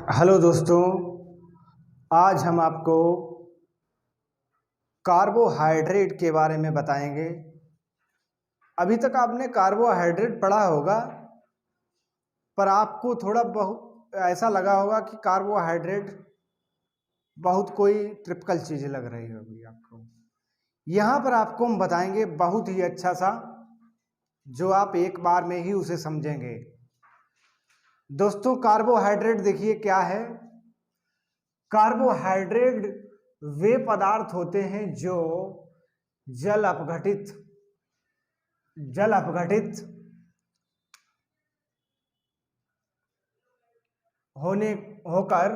Hello दोस्तों, आज हम आपको कार्बोहाइड्रेट के बारे में बताएंगे। अभी तक आपने कार्बोहाइड्रेट पढ़ा होगा, पर आपको थोड़ा बहुत ऐसा लगा होगा कि कार्बोहाइड्रेट बहुत कोई ट्रिपिकल चीज़ लग रही होगी आपको। यहाँ पर आपको हम बताएंगे बहुत ही अच्छा सा, जो आप एक बार में ही उसे समझेंगे। दोस्तों, कार्बोहाइड्रेट देखिए क्या है। कार्बोहाइड्रेट वे पदार्थ होते हैं जो जल अपघटित होकर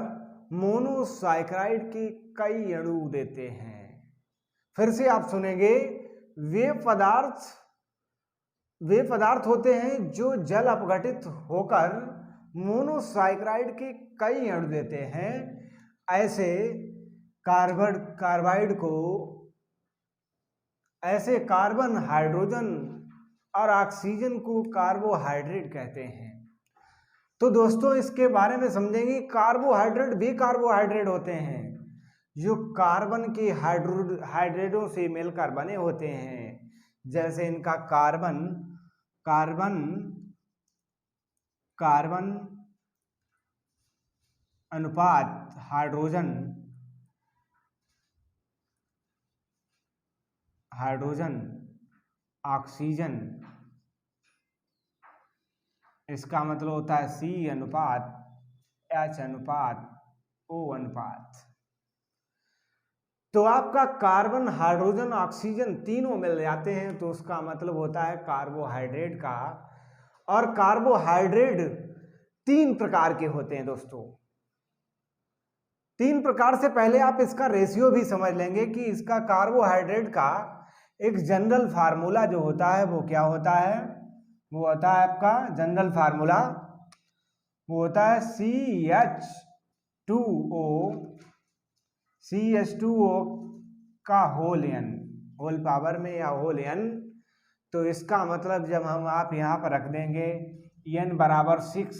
मोनोसाइक्राइड के कई अणु देते हैं। फिर से आप सुनेंगे, वे पदार्थ होते हैं जो जल अपघटित होकर मोनोसाइक्राइड के कई अणु देते हैं। ऐसे कार्बन, हाइड्रोजन और ऑक्सीजन को कार्बोहाइड्रेट कहते हैं। तो दोस्तों, इसके बारे में समझेंगे। कार्बोहाइड्रेट भी कार्बोहाइड्रेट होते हैं जो कार्बन के हाइड्रेटों से मिलकर बने होते हैं। जैसे इनका कार्बन अनुपात हाइड्रोजन ऑक्सीजन, इसका मतलब होता है C अनुपात H अनुपात O अनुपात। तो आपका कार्बन, हाइड्रोजन, ऑक्सीजन तीनों मिल जाते हैं तो उसका मतलब होता है कार्बोहाइड्रेट का। और कार्बोहाइड्रेट 3 प्रकार के होते हैं दोस्तों। 3 प्रकार से पहले आप इसका रेशियो भी समझ लेंगे कि इसका कार्बोहाइड्रेट का एक जनरल फार्मूला जो होता है वो क्या होता है। वो होता है आपका जनरल फार्मूला, वो होता है CH2O का होल पावर में या होल n। तो इसका मतलब जब आप यहाँ पर रख देंगे n बराबर 6,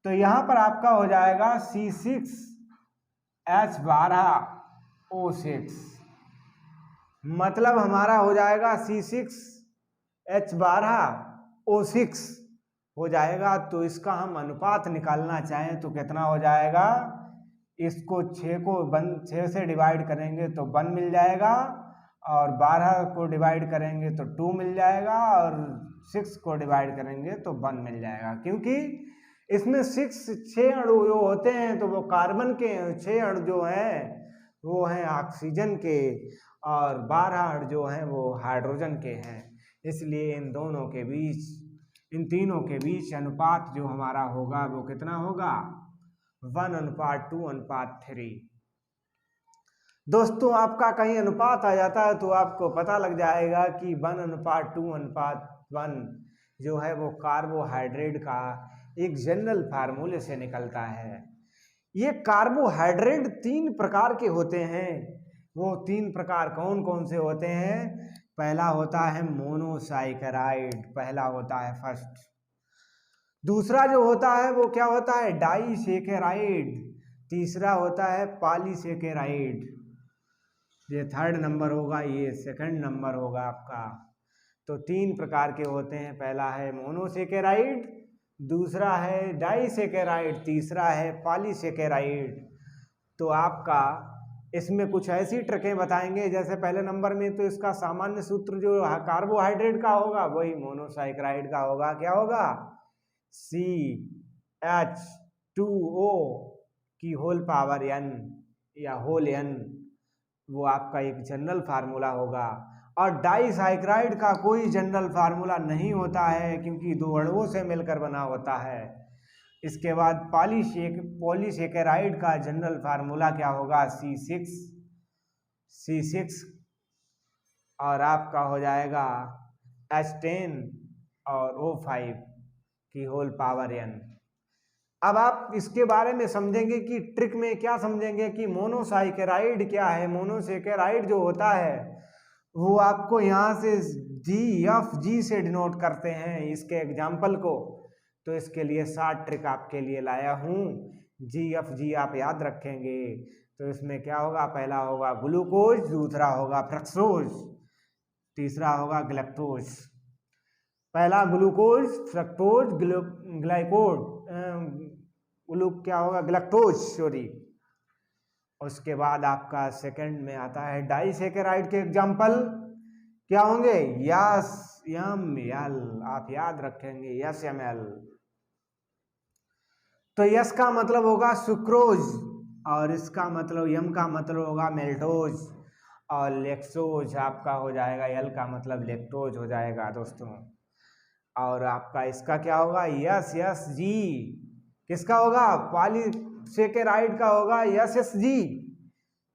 तो यहाँ पर आपका हो जाएगा C6H12O6। मतलब हमारा हो जाएगा C6H12O6 हो जाएगा। तो इसका हम अनुपात निकालना चाहें तो कितना हो जाएगा। इसको 6 से डिवाइड करेंगे तो 1 मिल जाएगा, और 12 को डिवाइड करेंगे तो 2 मिल जाएगा, और 6 को डिवाइड करेंगे तो 1 मिल जाएगा। क्योंकि इसमें 6 अणु जो होते हैं तो वो कार्बन के, 6 अणु जो हैं वो हैं ऑक्सीजन के, और 12 अणु जो हैं वो हाइड्रोजन के हैं। इसलिए इन तीनों के बीच अनुपात जो हमारा होगा वो कितना होगा, 1:2:3। दोस्तों, आपका कहीं अनुपात आ जाता है तो आपको पता लग जाएगा कि 1:2:1 जो है वो कार्बोहाइड्रेट का एक जनरल फार्मूले से निकलता है। ये कार्बोहाइड्रेट 3 प्रकार के होते हैं। वो 3 प्रकार कौन कौन से होते हैं। पहला होता है मोनोसाइक्राइड, पहला होता है फर्स्ट। दूसरा जो होता है वो क्या होता है, डाइसैकेराइड। तीसरा होता है पॉलीसैकेराइड। ये 3rd नंबर होगा, ये 2nd नंबर होगा आपका। तो 3 प्रकार के होते हैं। पहला है मोनोसैकेराइड, दूसरा है डाइसैकेराइड, तीसरा है पॉलीसैकेराइड। तो आपका इसमें कुछ ऐसी ट्रिकें बताएंगे। जैसे पहले नंबर में तो इसका सामान्य सूत्र जो कार्बोहाइड्रेट का होगा वही मोनोसाइक्राइड का होगा। क्या होगा, CH2O की होल पावर n या होल n, वो आपका एक जनरल फार्मूला होगा। और डाइसैकेराइड का कोई जनरल फार्मूला नहीं होता है, क्योंकि 2 अणुओं से मिलकर बना होता है। इसके बाद पॉलीसैकेराइड का जनरल फार्मूला क्या होगा, C6 और आपका हो जाएगा H10 और O5 की होल पावर n। अब आप इसके बारे में समझेंगे कि ट्रिक में क्या समझेंगे कि मोनोसाइक्राइड क्या है। मोनोसैकेराइड जो होता है वो आपको यहाँ से G से डिनोट करते हैं इसके एग्जाम्पल को। तो इसके लिए 7 ट्रिक आपके लिए लाया हूँ, GFG आप याद रखेंगे। तो इसमें क्या होगा, पहला होगा ग्लूकोज, दूसरा होगा फ्रक्टोज, तीसरा होगा ग्लैक्टोज। पहला ग्लूकोज, फ्रक्टोज, ग्लाइकोड, क्या होगा, ग्लैक्टोज, सॉरी। उसके बाद आपका सेकंड में आता है डाइसैकेराइड के एग्जाम्पल क्या होंगे, यस, यम, यल, आप याद रखेंगे, यस, एम, एल। तो यस का मतलब होगा सुक्रोज, और इसका मतलब, यम का मतलब होगा मेल्टोज, और लेक्टोज आपका हो जाएगा, यल का मतलब लेक्टोज हो जाएगा दोस्तों। और आपका इसका क्या होगा, यस, यस, जी, किसका होगा, पॉलीसेकेराइड का होगा, यस, एस, जी।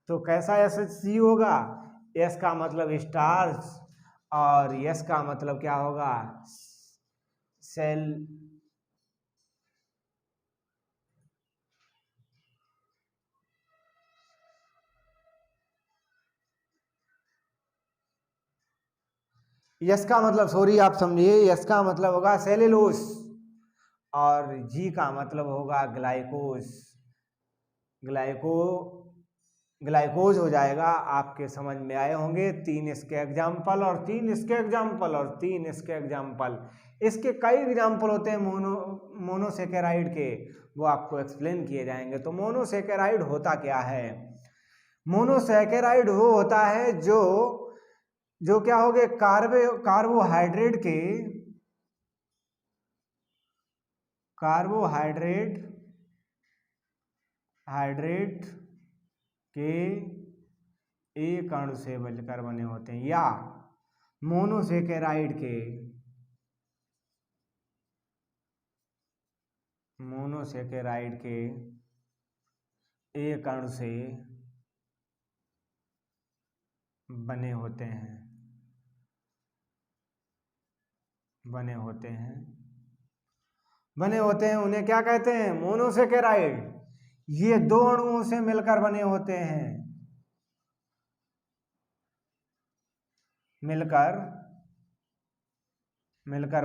तो कैसा यस, एस, जी होगा, यस का मतलब स्टार्च, और यस का मतलब क्या होगा, सेल, यस का मतलब, सॉरी आप समझिए, यस का मतलब होगा सेलुलोस, और जी का मतलब होगा ग्लाइकोज, ग्लाइको ग्लाइकोज हो जाएगा। आपके समझ में आए होंगे। 3 इसके एग्जाम्पल, और 3 इसके एग्जाम्पल, और 3 इसके एग्जाम्पल। इसके कई एग्जाम्पल होते हैं मोनोसेकेराइड के, वो आपको एक्सप्लेन किए जाएंगे। तो मोनोसेकेराइड होता क्या है, मोनोसेकेराइड वो होता है जो क्या हो गए, कार्बोहाइड्रेट के एक अणु से मिलकर बने होते हैं, या मोनोसेकेराइड के एक अणु से बने होते हैं, उन्हें क्या कहते हैं, मोनोसेकेराइड। ये 2 अणुओं से मिलकर बने होते हैं, मिलकर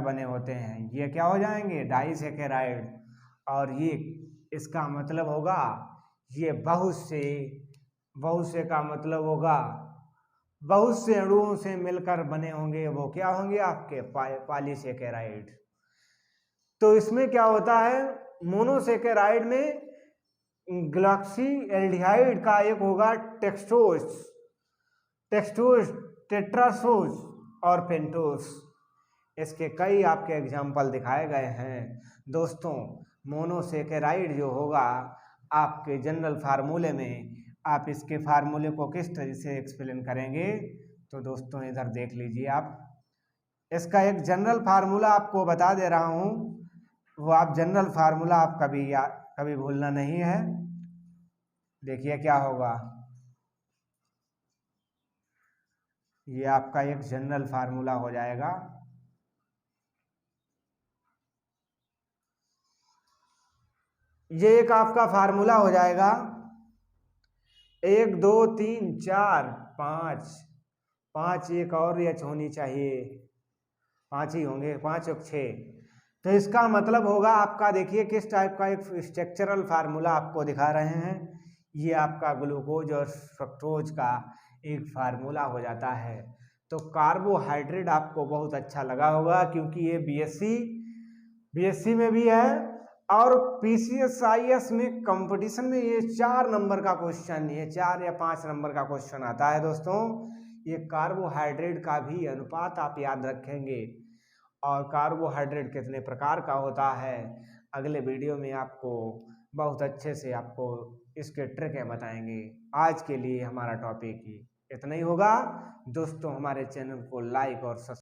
बने होते हैं, ये क्या हो जाएंगे, डाइसेकेराइड। और ये, इसका मतलब होगा, ये बहुत से का मतलब होगा बहुत से अणुओं से मिलकर बने होंगे, वो क्या होंगे, आपके पॉलीसेकेराइड। तो इसमें क्या होता है, मोनोसेकेराइड में ग्लॉक्सी एल्डिहाइड का एक होगा टेक्सटोज, टेट्रासोज और पेंटोस। इसके कई आपके एग्जाम्पल दिखाए गए हैं दोस्तों। मोनोसेकेराइड जो होगा, आपके जनरल फार्मूले में आप इसके फार्मूले को किस तरह से एक्सप्लेन करेंगे, तो दोस्तों इधर देख लीजिए आप। इसका एक जनरल फार्मूला आपको बता दे रहा हूँ, वो आप जनरल फार्मूला आप कभी भूलना नहीं है। देखिए क्या होगा, ये आपका एक जनरल फार्मूला हो जाएगा। ये एक आपका फार्मूला हो जाएगा, 1 2 3 4 5 एक और एच होनी चाहिए, 5 ही होंगे, 5 और 6। तो इसका मतलब होगा आपका, देखिए किस टाइप का एक स्ट्रक्चरल फार्मूला आपको दिखा रहे हैं। ये आपका ग्लूकोज और फ्रक्टोज का एक फार्मूला हो जाता है। तो कार्बोहाइड्रेट आपको बहुत अच्छा लगा होगा, क्योंकि ये बीएससी में भी है, और PCSIS में कंपटीशन में ये 4 नंबर का क्वेश्चन, ये 4 या 5 नंबर का क्वेश्चन आता है दोस्तों। ये कार्बोहाइड्रेट का भी अनुपात आप याद रखेंगे, और कार्बोहाइड्रेट कितने प्रकार का होता है, अगले वीडियो में आपको बहुत अच्छे से आपको इसके ट्रिक बताएंगे। आज के लिए हमारा टॉपिक ही इतना ही होगा दोस्तों। हमारे चैनल को लाइक और